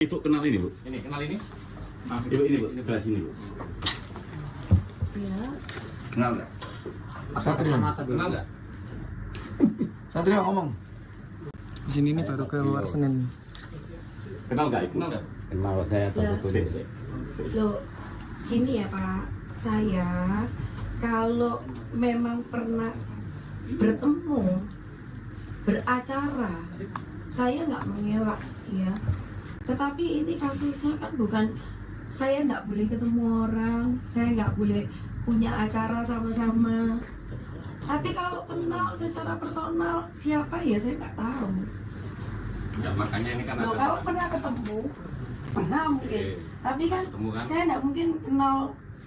Ibu kenal ini, Bu? Ini kenal ini? Maaf, Ibu ini, Bu. Sebelah sini, Bu. Iya. Kenal nggak? Satria. Kenal nggak? Satria ngomong. Di sini nih baru keluar Senin. Kenal nggak, Ibu? Kenal nggak? Kenal saya Ya. tertutup. Loh, gini ya Pak, saya kalau memang pernah bertemu, beracara, saya nggak mengelak ya. Tetapi ini kasusnya kan bukan, saya nggak boleh ketemu orang, saya nggak boleh punya acara sama-sama. Tapi kalau kenal secara personal siapa ya saya nggak tahu. Ya makanya ini kan Loh, ada. kalau pernah ketemu, pernah mungkin. Oke. Tapi kan Ketemu kan? saya nggak mungkin kenal.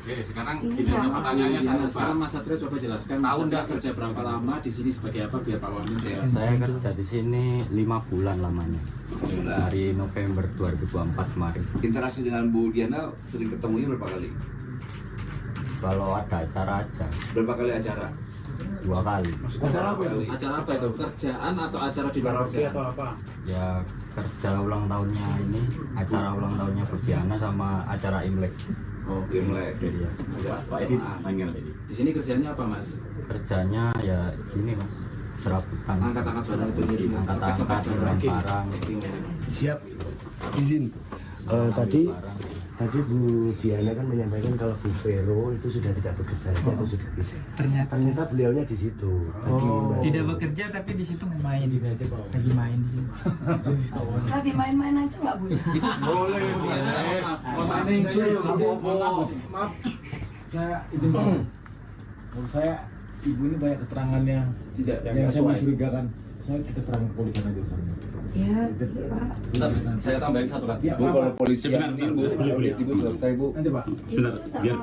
Oke, sekarang Ini izin siapa? pertanyaannya Sekarang satu. Mas Satrio coba jelaskan Tahu Mas nggak Satrio kerja berapa lama di sini sebagai apa biar Pak Wamen ya. Saya kerja di sini 5 bulan lamanya. Dari November 2024 kemarin. Interaksi dengan Bu Diana sering ketemunya berapa kali? Kalau ada acara aja Berapa kali acara? 2 kali. Acara apa itu? Acara apa itu? Kerjaan atau acara di luar kerjaan? Ya kerja ulang tahunnya ini, acara ulang tahunnya Bu Diana sama acara Imlek. Oh, Dia mulai. Jadi ya, Pak Edi, manggil Pak Edi. di sini kerjanya apa Mas? kerjanya ya gini Mas, serabutan. Angkat-angkat barang itu di sini. Angkat-angkat barang. Siap, izin. Tadi Bu Diana kan menyampaikan kalau Bu Vero itu sudah tidak bekerja lagi atau sudah bisa. Ternyata beliaunya di situ. Tidak bekerja tapi di situ main. Lagi main di sini. Lagi main-main aja nggak boleh. Boleh. Maaf, saya izin. Menurut saya ibu ini banyak keterangannya tidak yang saya mencurigakan. Kita serang ke polisi aja misalnya. Ya, Pak. Bentar, saya tambahin satu lagi. Ya, Bu, Pak. kalau polisi Sebentar, ini Bu, sebentar. Boleh. Ibu selesai Bu. Nanti Pak. Sebentar, biar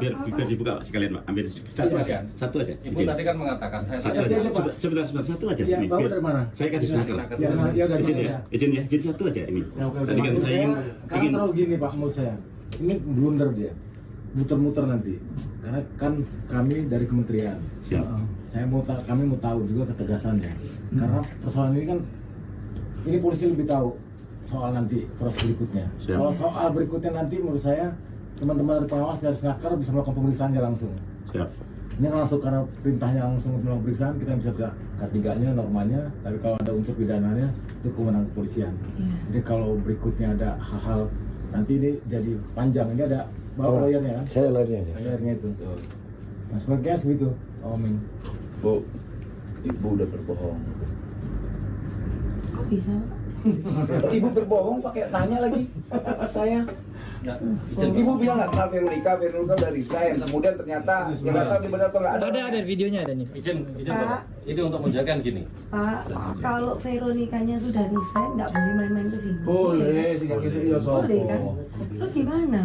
dibuka Pak, sekalian Pak. Ambil satu Iya, aja. iya. Satu aja. Ibu Izin. tadi kan mengatakan saya Satu tanya. aja. Iya, Pak. Sebentar, satu aja. Ya, Ini, Bapak biar- dari mana? Saya kasih Silakan. snaker. Ya, ya udah Izin ya, izin satu aja ini. Ya, oke, Tadi kan saya karena ingin terlalu gini Pak menurut saya. Ini blunder dia. Muter-muter nanti. Karena kan kami dari kementerian. Siap. Kami mau tahu juga ketegasannya. Karena persoalan ini kan ini polisi lebih tahu soal nanti proses berikutnya. Siap. Kalau soal berikutnya nanti menurut saya teman-teman dari pengawas dari Snaker bisa melakukan pemeriksaannya langsung. Siap. Ini kan langsung karena perintahnya langsung untuk melakukan pemeriksaan, kita bisa bedah K3-nya, normanya, tapi kalau ada unsur pidananya itu kewenangan kepolisian. Iya. Jadi kalau berikutnya ada hal-hal nanti ini jadi panjang, ini ada bawa lawyernya kan? Saya lainnya. Lawyernya itu. Nah sebagai segitu, Pak Wamen. Bu, Ibu udah berbohong. Kok bisa? Ibu berbohong pakai nanya lagi ke saya. Ibu bilang nggak kenal Veronica udah resign. Kemudian ternyata yang datang di benar atau nggak ada. Ada videonya ada nih. Izin Pak. Bapak. Ini untuk menjaga gini. Pak, kalau Veronikanya sudah resign, nggak boleh main-main ke sini. Boleh, sih gitu ya Boleh kan? Terus gimana?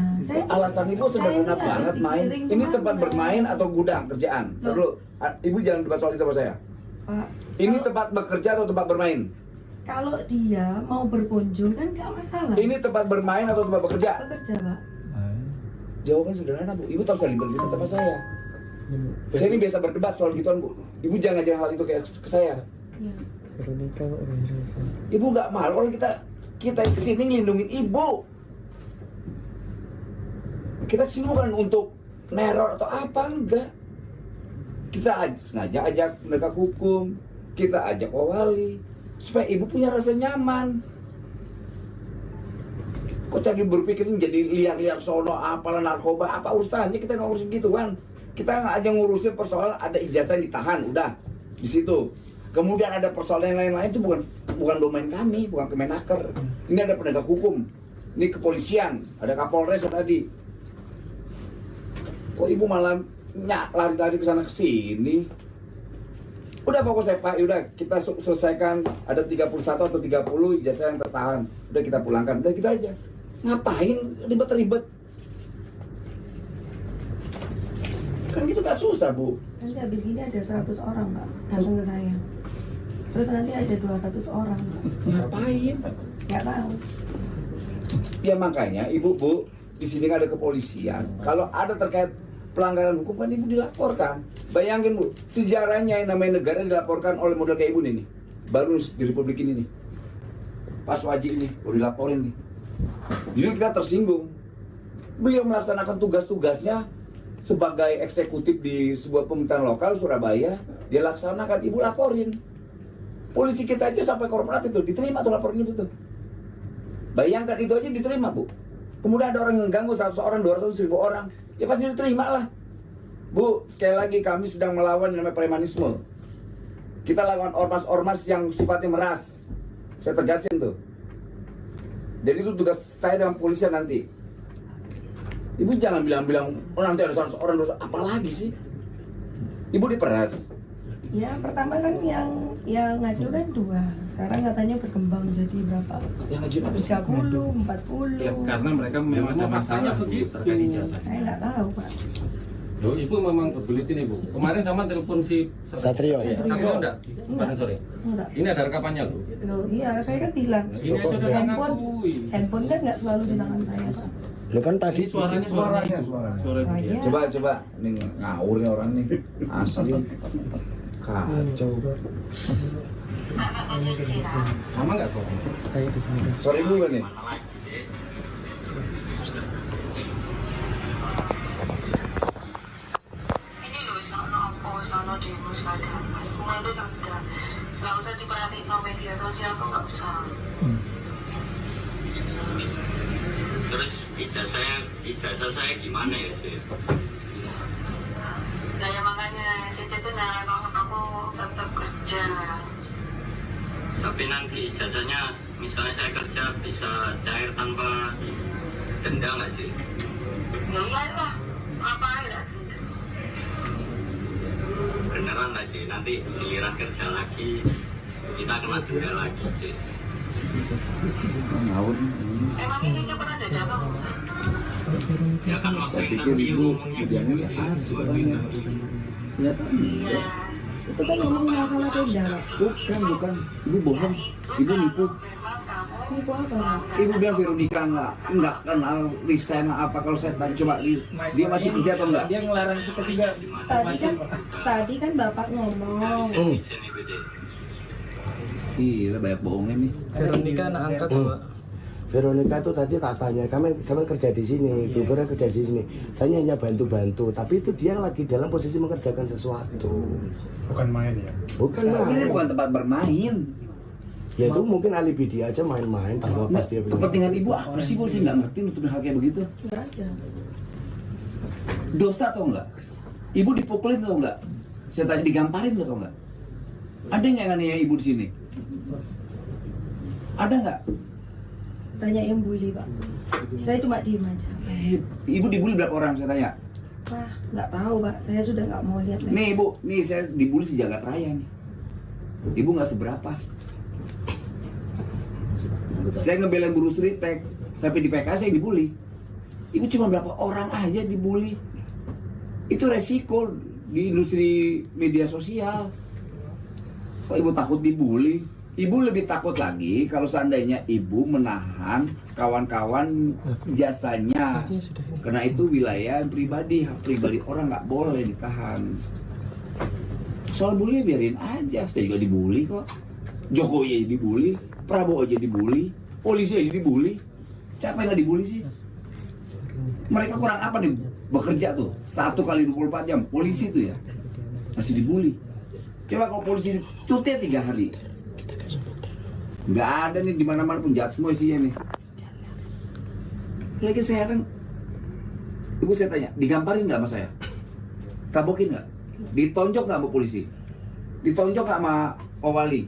Alasan Ibu sederhana banget main. Ini tempat bermain atau gudang kerjaan? Terus Ibu jangan debat soal itu sama saya. Pak, Ini tempat bekerja atau tempat bermain? kalau dia mau berkunjung kan nggak masalah. Ini tempat bermain atau tempat bekerja? Bekerja, Pak. Jawaban sederhana Bu. Ibu tahu sekali begitu apa saya? Saya ini biasa berdebat soal gituan Bu. Ibu jangan ngajarin hal itu ke saya. Iya. Ibu nggak malu kalau kita kesini ngelindungin ibu. Kita kesini bukan untuk neror atau apa, enggak. Kita sengaja ajak penegak hukum, kita ajak wali supaya ibu punya rasa nyaman. Kok tadi berpikir jadi liar-liar sono apalah narkoba, apa urusannya, kita nggak ngurusin gitu kan. Kita nggak aja ngurusin persoalan ada ijazah yang ditahan, udah di situ. Kemudian ada persoalan yang lain-lain itu bukan domain kami, bukan Kemenaker. Ini ada penegak hukum, ini kepolisian, ada Kapolres tadi. Kok ibu malah lari-lari ke sana ke sini? Udah fokus Pak, udah kita selesaikan ada 31 atau 30 ijazah yang tertahan. Udah kita pulangkan, udah kita aja. Ngapain ribet-ribet? Kan gitu gak susah Bu. Nanti habis gini ada 100 orang, Pak, datang ke saya. Terus nanti ada 200 orang, Pak. Ngapain? Nggak tahu. Ya makanya Ibu Bu, di sini kan ada kepolisian. Kalau ada terkait pelanggaran hukum kan ibu dilaporkan. Bayangin Bu, sejarahnya yang namanya negara dilaporkan oleh model kayak ibu nih. Baru di Republik ini nih. Pas wajib ini, baru dilaporin nih. Jadi kita tersinggung. Beliau melaksanakan tugas-tugasnya sebagai eksekutif di sebuah pemerintahan lokal Surabaya, dia laksanakan, ibu laporin. Polisi kita aja sampai korporat itu diterima tuh laporan itu tuh. Bayangkan itu aja diterima, Bu. Kemudian ada orang yang ganggu 100 orang, 200 ribu orang, ya pasti diterima lah. Bu, sekali lagi kami sedang melawan yang namanya premanisme. Kita lawan ormas-ormas yang sifatnya meras. Saya tegasin tuh. Jadi itu tugas saya dengan polisian nanti. Ibu jangan bilang-bilang, oh nanti ada 100 orang, apalagi sih? Ibu diperas. Ya pertama kan yang ngaju kan 2. Sekarang katanya berkembang jadi berapa? Yang ngaju apa sih? 30, 40. Ya, karena mereka memang ada masalah terkait ijazah. Saya nggak tahu, Pak. Loh, ibu memang berbelit ini, Bu. Kemarin sama telepon si Satrio. Satrio enggak? Kemarin sore. Enggak. Ini ada rekapannya, loh. Loh, iya, saya kan bilang. Ini aja udah ngakui. Handphone kan nggak selalu di tangan saya, Pak. Lo kan tadi Suaranya. Oh, iya. Coba nih ngawur nih orang nih. Asli. Kacau. Sama nggak suaranya? Saya di sini. Sorry dulu nih. Ini loh, sono demo sekalian. Semua itu sudah nggak usah diperhatiin no media sosial, nggak usah. Terus ijazah saya gimana ya, Cik? Nah ya makanya Cece tuh nyaranin aku tetap kerja. Tapi nanti ijazahnya, misalnya saya kerja bisa cair tanpa denda nggak, Cik? Ya iyalah, ngapain ya denda? Beneran nggak, Cik? Nanti giliran kerja lagi, kita kena denda lagi, Cik. Ngawur. Emang ini siapa pernah denda kamu? Ya kan waktu Saya pikir ibu kemudian ini asik orangnya. Saya tahu. Iya. Itu kan ngomong masalah tenda, Pak. Bukan. Ibu bohong. Ibu nipu. Memang kamu Nipu apa, Pak? Ibu bilang Veronica nggak kenal resign apa, kalau saya tanya coba dia masih kerja atau enggak? Dia ngelarang kita juga. Tadi kan Bapak ngomong. Sini, Bu, Cik. Iya, banyak bohongnya nih. Veronica anak angkat, Pak. Veronica tuh tadi tak tanya, kami sama kerja di sini, Bu Vera kerja di sini. Saya hanya bantu-bantu, tapi itu dia lagi dalam posisi mengerjakan sesuatu. Bukan main ya. Bukan Ini main. bukan tempat bermain. Ya itu mungkin alibi dia aja main-main tanpa Nah, pas dia bilang. kepentingan ibu apa sih, Bu? Saya nggak ngerti nutupin hal kayak begitu. Nggak ada. Dosa atau enggak? Ibu dipukulin atau enggak? Saya tanya digamparin atau enggak? Ada nggak yang nanya ibu di sini? Ada nggak? Banyak yang bully, Pak. Saya cuma diem aja. Ibu dibully berapa orang saya tanya? Wah, nggak tahu, Pak. Saya sudah nggak mau lihat lagi. Nih ibu, nih saya dibully sejagat raya nih. Ibu nggak seberapa. Saya ngebelain guru Sritek, sampai di PK saya dibully. Ibu cuma berapa orang aja dibully. Itu resiko di industri media sosial. Kok ibu takut dibully? Ibu lebih takut lagi kalau seandainya ibu menahan kawan-kawan jasanya. Karena itu wilayah pribadi, hak pribadi orang nggak boleh ditahan. Soal bully biarin aja, saya juga dibully kok. Jokowi aja dibully, Prabowo aja dibully, polisi aja dibully. Siapa yang nggak dibully sih? Mereka kurang apa nih bekerja tuh 1 kali 24 jam, polisi tuh ya masih dibully. Coba kalau polisi cuti 3 hari, nggak ada nih di mana-mana pun jahat semua isinya nih. Lagi saya heran, ibu saya tanya, digamparin nggak sama saya? Tabokin nggak? Ditonjok nggak sama polisi? Ditonjok nggak sama Pak Wali?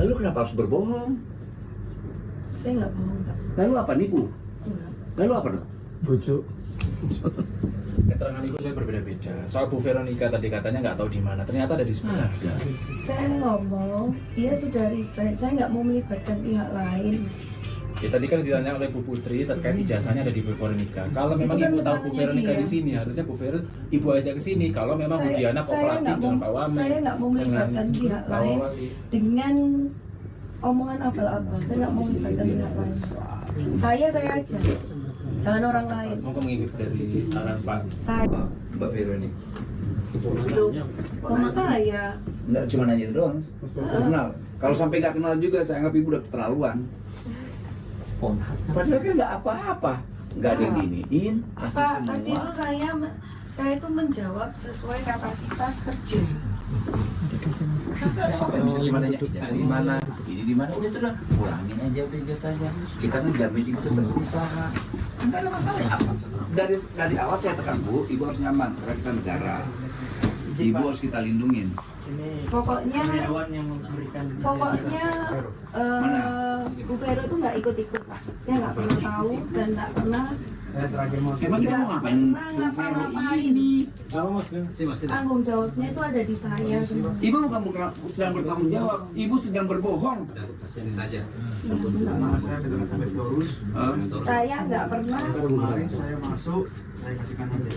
Lalu kenapa harus berbohong? Saya nggak bohong, Pak. Lalu apa, nipu? Enggak. Lalu apa dong? Bujuk. Keterangan ibu saya berbeda-beda. Soal Bu Veronica tadi katanya nggak tahu di mana. Ternyata ada di sebelah. Saya ngomong, dia sudah resign. Saya nggak mau melibatkan pihak lain. Ya, tadi kan ditanya oleh Bu Putri terkait ijazahnya ada di Bu Veronica. Kalau memang Itu kan ibu tahu Bu keterangannya Veronica dia. di sini, harusnya Bu Ver ibu ajak ke sini. Kalau memang Bu Diana kooperatif dengan Pak Wamen, saya nggak mau melibatkan pihak Pak lain Wali. dengan omongan abal-abal. Saya nggak mau melibatkan pihak lain. Saya aja, jangan orang lain. Semoga mengikuti dari arahan Pak. Saya Mbak Veronica. belum mama saya. Nggak cuma nanya itu doang. Kenal. Kalau sampai nggak kenal juga, saya anggap ibu udah keterlaluan. Padahal kan nggak apa-apa, nggak ada yang iniin, asik Pak, tadi semua. itu saya itu menjawab sesuai kapasitas kerja. Sampai bisa gimana ya? Jasa di mana? Ini di mana? Udah tuh dah, kurangin aja udah jasanya. Kita ngejamin ibu tetap berusaha. Enggak ada masalah ya apa? Dari awal saya tekan Bu, ibu harus nyaman karena kita negara. Ibu harus kita lindungin. Pokoknya yang memberikan Bu Vero itu nggak ikut-ikut Pak. Dia nggak pernah tahu dan nggak pernah Emang kita mau ngapain? ngapa-ngapain. Tanggung jawabnya itu ada di saya semua. Ibu bukan sedang bertanggung jawab, ibu sedang berbohong. Saya nggak pernah. Kemarin saya masuk, saya kasihkan aja.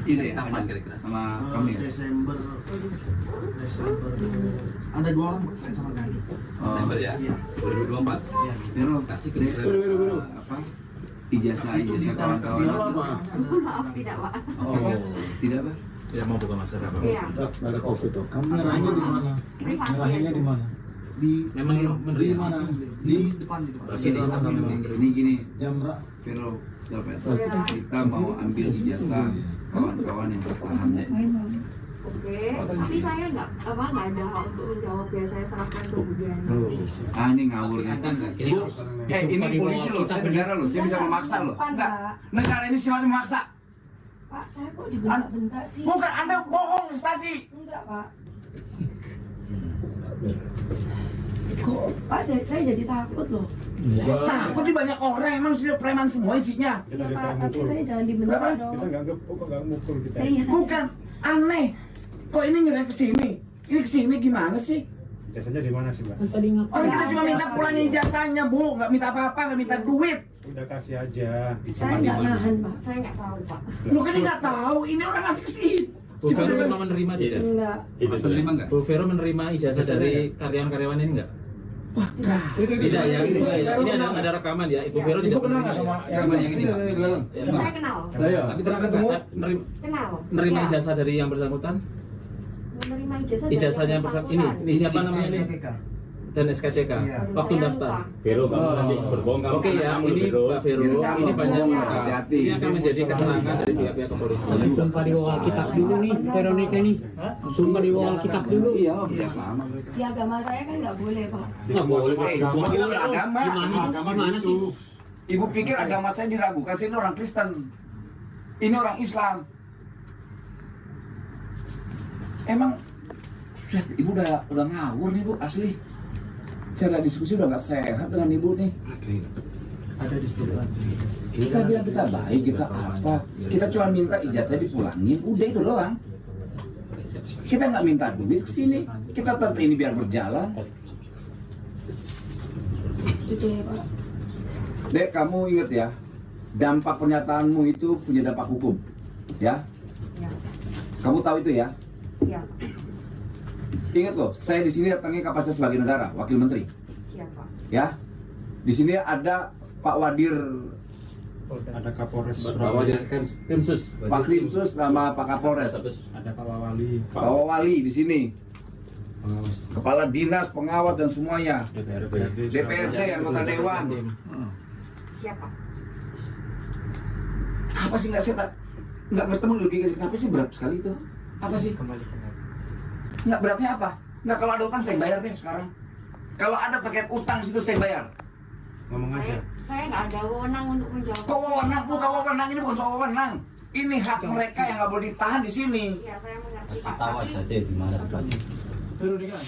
Ini ya, kapan kira-kira? Sama kami ya? Desember. Ada 2 orang saya sama Gani. Desember ya? Iya. 2024. Vero, kasih ke apa? Ijazah kawan-kawan. Maaf tidak Pak. Oh, tidak Pak? Tidak mau buka masalah Pak. Iya. Kamu nyerahnya di mana? Nyerahnya di mana? Memang Di mana? Di depan. Ini gini, Jamra. Vero, kita mau ambil ijazah kawan-kawan yang bertahan ya. Oke. Tapi saya nggak ada hak untuk menjawab ya. Saya serahkan ke Bu Diana. Ah ini ngawur nih. Bu, ini polisi loh, saya negara loh, saya bisa memaksa loh. Enggak, negara ini sifatnya memaksa. Pak, saya kok dibentak-bentak sih? Bukan, Anda bohong tadi. Enggak Pak. Kok Pak, saya jadi takut loh. Takut di banyak orang, emang sudah preman semua isinya. Ya Pak, tapi saya jangan dibentak Berapa? dong. Nggak mukul kita. Iya. Bukan, aneh. Kok ini nyerah ke sini? Ini ke sini gimana sih? Jasanya di mana sih, Mbak? Orang kita cuma minta pulangin ijazahnya, Bu. Nggak minta apa-apa, nggak minta duit. Udah kasih aja. Saya nggak nahan Pak. Saya nggak tahu Pak. Lu kan nggak tahu, ini orang ngasih ke sini. Bu Vero memang menerima tidak? Enggak. Menerima enggak? Bu Vero menerima ijazah dari karyawan-karyawan ini enggak? Wah, Tidak ya, ini ada rekaman ya. Ibu Vero tidak kenal nggak menerima. sama yang Rekaman yang ini. Saya kenal. Tapi pernah ketemu Kenal. menerima Iya. ijazah dari yang bersangkutan? Menerima ijazah. dari Ijazahnya yang bersangkutan. bersangkutan. Ini siapa namanya ini? Dan SKCK. Waktu Saya daftar. lupa. Vero, kamu nanti berbohong kamu. Oke ya, kamu, ini Vero. Pak Vero, Direkam, ini banyak bohong, rekam. hati-hati. Ini akan menjadi keterangan dari pihak-pihak kepolisian. Sumpah di bawah kitab dulu nih, Veronica nih. Sumpah di bawah kitab dulu. Iya, iya sama. Di agama saya kan nggak boleh Pak. Nggak boleh. Semua kita beragama. Gimana sih? Ibu pikir agama saya diragukan, saya ini orang Kristen. Ini orang Islam. Emang ibu udah ngawur nih Bu, asli. Cara diskusi udah nggak sehat dengan ibu nih. Ada di situ. Kita bilang kita baik, kita apa? Kita cuma minta ijazah dipulangin, udah itu doang. Kita nggak minta duit ke sini. Kita tetap ini biar berjalan. Gitu ya Pak. Dek, kamu inget ya, dampak pernyataanmu itu punya dampak hukum, ya? Ya. Kamu tahu itu ya? Iya. Ingat loh, saya di sini datangnya kapasitas sebagai negara, wakil menteri, Siapa? ya. Di sini ada Pak Wadir, Ada Kapolres. Bahwa dia Krimsus. Pak Krimsus, sama Pak Kapolres, Ada Pak Wali. Pak Wali di sini, kepala dinas, pengawas dan semuanya, DPRD, anggota dewan. Siapa? Apa sih nggak bertemu logikanya? Kenapa sih berat sekali itu? Apa sih? Nggak beratnya apa? Nggak, kalau ada utang saya bayar deh sekarang. Kalau ada terkait utang di situ saya bayar. Ngomong aja. Saya nggak ada wewenang untuk menjawab. Kok wewenang? Bukan wewenang, ini bukan soal wewenang. Ini hak mereka yang nggak boleh ditahan di sini. Iya, saya mengerti Kasih Pak. tahu Tapi saja di mana tempatnya. Veronica.